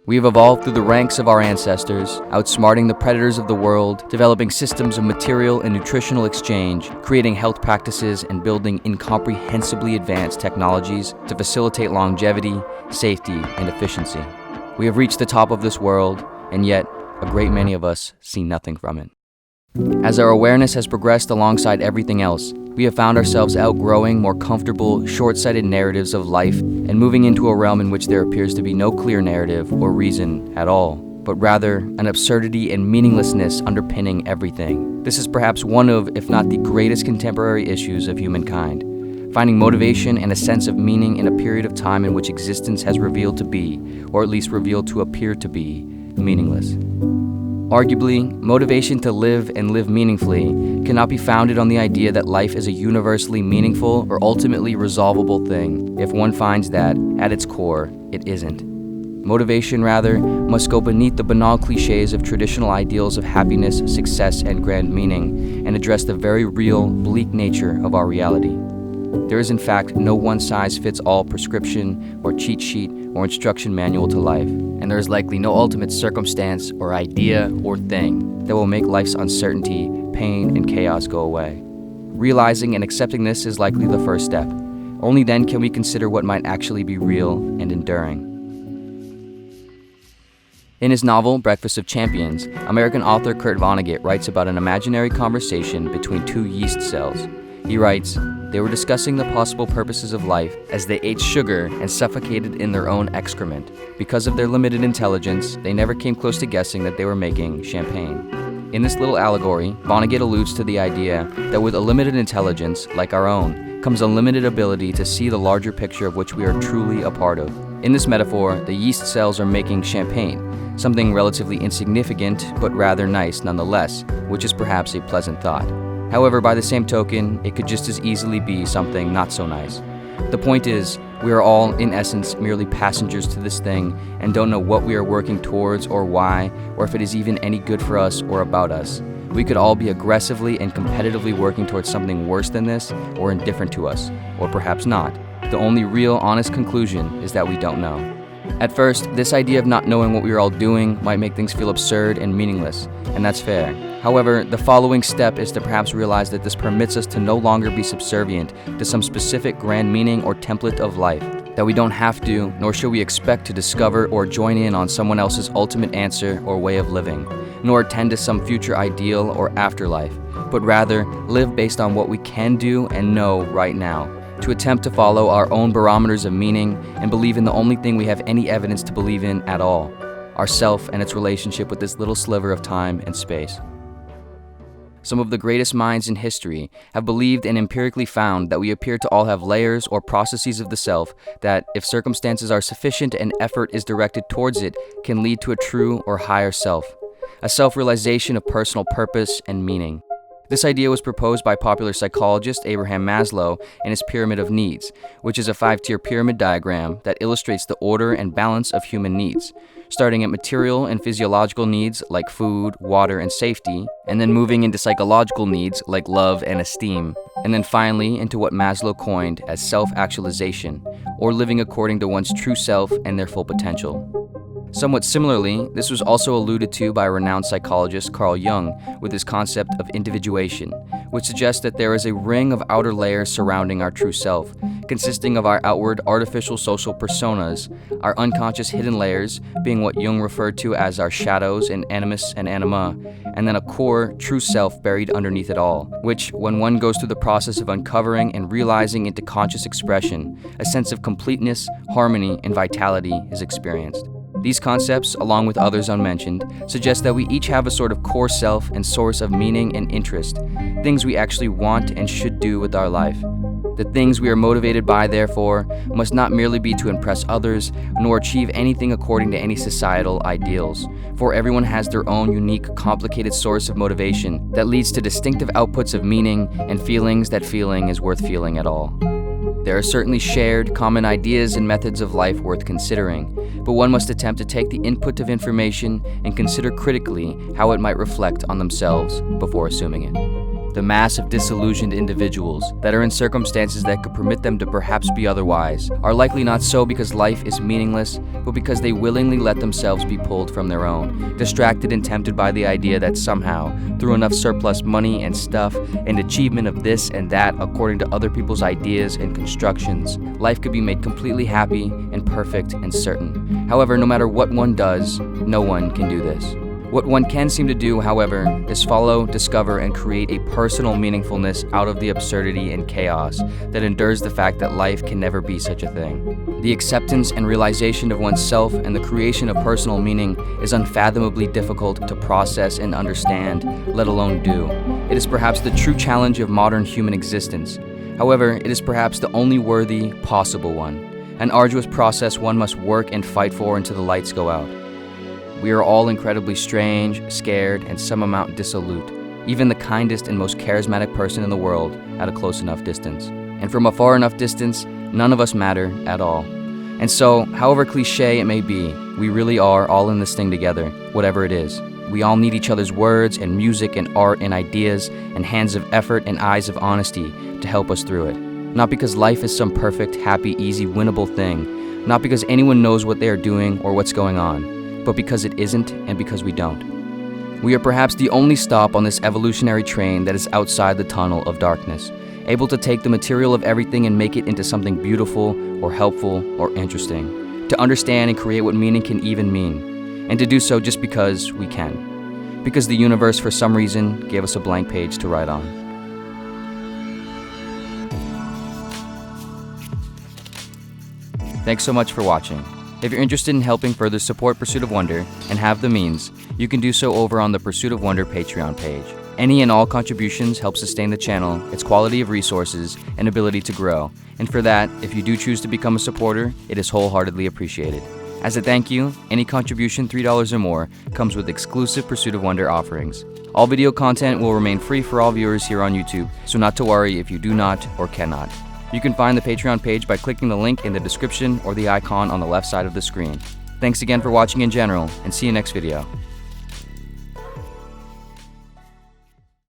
We have evolved through the ranks of our ancestors, outsmarting the predators of the world, developing systems of material and nutritional exchange, creating health practices, and building incomprehensibly advanced technologies to facilitate longevity, safety, and efficiency. We have reached the top of this world, and yet, a great many of us see nothing from it. As our awareness has progressed alongside everything else, we have found ourselves outgrowing more comfortable, short-sighted narratives of life and moving into a realm in which there appears to be no clear narrative or reason at all, but rather an absurdity and meaninglessness underpinning everything. This is perhaps one of, if not the greatest contemporary issues of humankind, finding motivation and a sense of meaning in a period of time in which existence has revealed to be, or at least revealed to appear to be, meaningless. Arguably, motivation to live and live meaningfully cannot be founded on the idea that life is a universally meaningful or ultimately resolvable thing if one finds that, at its core, it isn't. Motivation, rather, must go beneath the banal cliches of traditional ideals of happiness, success, and grand meaning and address the very real, bleak nature of our reality. There is in fact no one-size-fits-all prescription or cheat sheet or instruction manual to life, and there is likely no ultimate circumstance or idea or thing that will make life's uncertainty, pain, and chaos go away. Realizing and accepting this is likely the first step. Only then can we consider what might actually be real and enduring. In his novel, Breakfast of Champions, American author Kurt Vonnegut writes about an imaginary conversation between two yeast cells. He writes, "They were discussing the possible purposes of life as they ate sugar and suffocated in their own excrement. Because of their limited intelligence, they never came close to guessing that they were making champagne." In this little allegory, Vonnegut alludes to the idea that with a limited intelligence, like our own, comes a limited ability to see the larger picture of which we are truly a part of. In this metaphor, the yeast cells are making champagne, something relatively insignificant but rather nice nonetheless, which is perhaps a pleasant thought. However, by the same token, it could just as easily be something not so nice. The point is, we are all, in essence, merely passengers to this thing and don't know what we are working towards or why, or if it is even any good for us or about us. We could all be aggressively and competitively working towards something worse than this or indifferent to us, or perhaps not. The only real, honest conclusion is that we don't know. At first, this idea of not knowing what we are all doing might make things feel absurd and meaningless, and that's fair. However, the following step is to perhaps realize that this permits us to no longer be subservient to some specific grand meaning or template of life, that we don't have to, nor should we expect to discover or join in on someone else's ultimate answer or way of living, nor attend to some future ideal or afterlife, but rather live based on what we can do and know right now, to attempt to follow our own barometers of meaning and believe in the only thing we have any evidence to believe in at all, ourself and its relationship with this little sliver of time and space. Some of the greatest minds in history have believed and empirically found that we appear to all have layers or processes of the self that, if circumstances are sufficient and effort is directed towards it, can lead to a true or higher self, a self-realization of personal purpose and meaning. This idea was proposed by popular psychologist Abraham Maslow in his Pyramid of Needs, which is a 5-tier pyramid diagram that illustrates the order and balance of human needs, starting at material and physiological needs like food, water, and safety, and then moving into psychological needs like love and esteem, and then finally into what Maslow coined as self-actualization, or living according to one's true self and their full potential. Somewhat similarly, this was also alluded to by renowned psychologist Carl Jung with his concept of individuation, which suggests that there is a ring of outer layers surrounding our true self, consisting of our outward artificial social personas, our unconscious hidden layers being what Jung referred to as our shadows and animus and anima, and then a core, true self buried underneath it all, which, when one goes through the process of uncovering and realizing into conscious expression, a sense of completeness, harmony, and vitality is experienced. These concepts, along with others unmentioned, suggest that we each have a sort of core self and source of meaning and interest, things we actually want and should do with our life. The things we are motivated by, therefore, must not merely be to impress others, nor achieve anything according to any societal ideals, for everyone has their own unique, complicated source of motivation that leads to distinctive outputs of meaning and feelings that feeling is worth feeling at all. There are certainly shared, common ideas and methods of life worth considering, but one must attempt to take the input of information and consider critically how it might reflect on themselves before assuming it. The mass of disillusioned individuals that are in circumstances that could permit them to perhaps be otherwise are likely not so because life is meaningless, but because they willingly let themselves be pulled from their own, distracted and tempted by the idea that somehow, through enough surplus money and stuff and achievement of this and that according to other people's ideas and constructions, life could be made completely happy and perfect and certain. However, no matter what one does, no one can do this. What one can seem to do, however, is follow, discover, and create a personal meaningfulness out of the absurdity and chaos that endures the fact that life can never be such a thing. The acceptance and realization of oneself and the creation of personal meaning is unfathomably difficult to process and understand, let alone do. It is perhaps the true challenge of modern human existence. However, it is perhaps the only worthy, possible one, an arduous process one must work and fight for until the lights go out. We are all incredibly strange, scared, and some amount dissolute, even the kindest and most charismatic person in the world at a close enough distance. And from a far enough distance, none of us matter at all. And so, however cliche it may be, we really are all in this thing together, whatever it is. We all need each other's words and music and art and ideas and hands of effort and eyes of honesty to help us through it. Not because life is some perfect, happy, easy, winnable thing. Not because anyone knows what they are doing or what's going on. But because it isn't, and because we don't. We are perhaps the only stop on this evolutionary train that is outside the tunnel of darkness, able to take the material of everything and make it into something beautiful or helpful or interesting, to understand and create what meaning can even mean, and to do so just because we can, because the universe for some reason gave us a blank page to write on. Thanks so much for watching. If you're interested in helping further support Pursuit of Wonder and have the means, you can do so over on the Pursuit of Wonder Patreon page. Any and all contributions help sustain the channel, its quality of resources, and ability to grow. And for that, if you do choose to become a supporter, it is wholeheartedly appreciated. As a thank you, any contribution $3 or more comes with exclusive Pursuit of Wonder offerings. All video content will remain free for all viewers here on YouTube, so not to worry if you do not or cannot. You can find the Patreon page by clicking the link in the description or the icon on the left side of the screen. Thanks again for watching in general, and see you next video.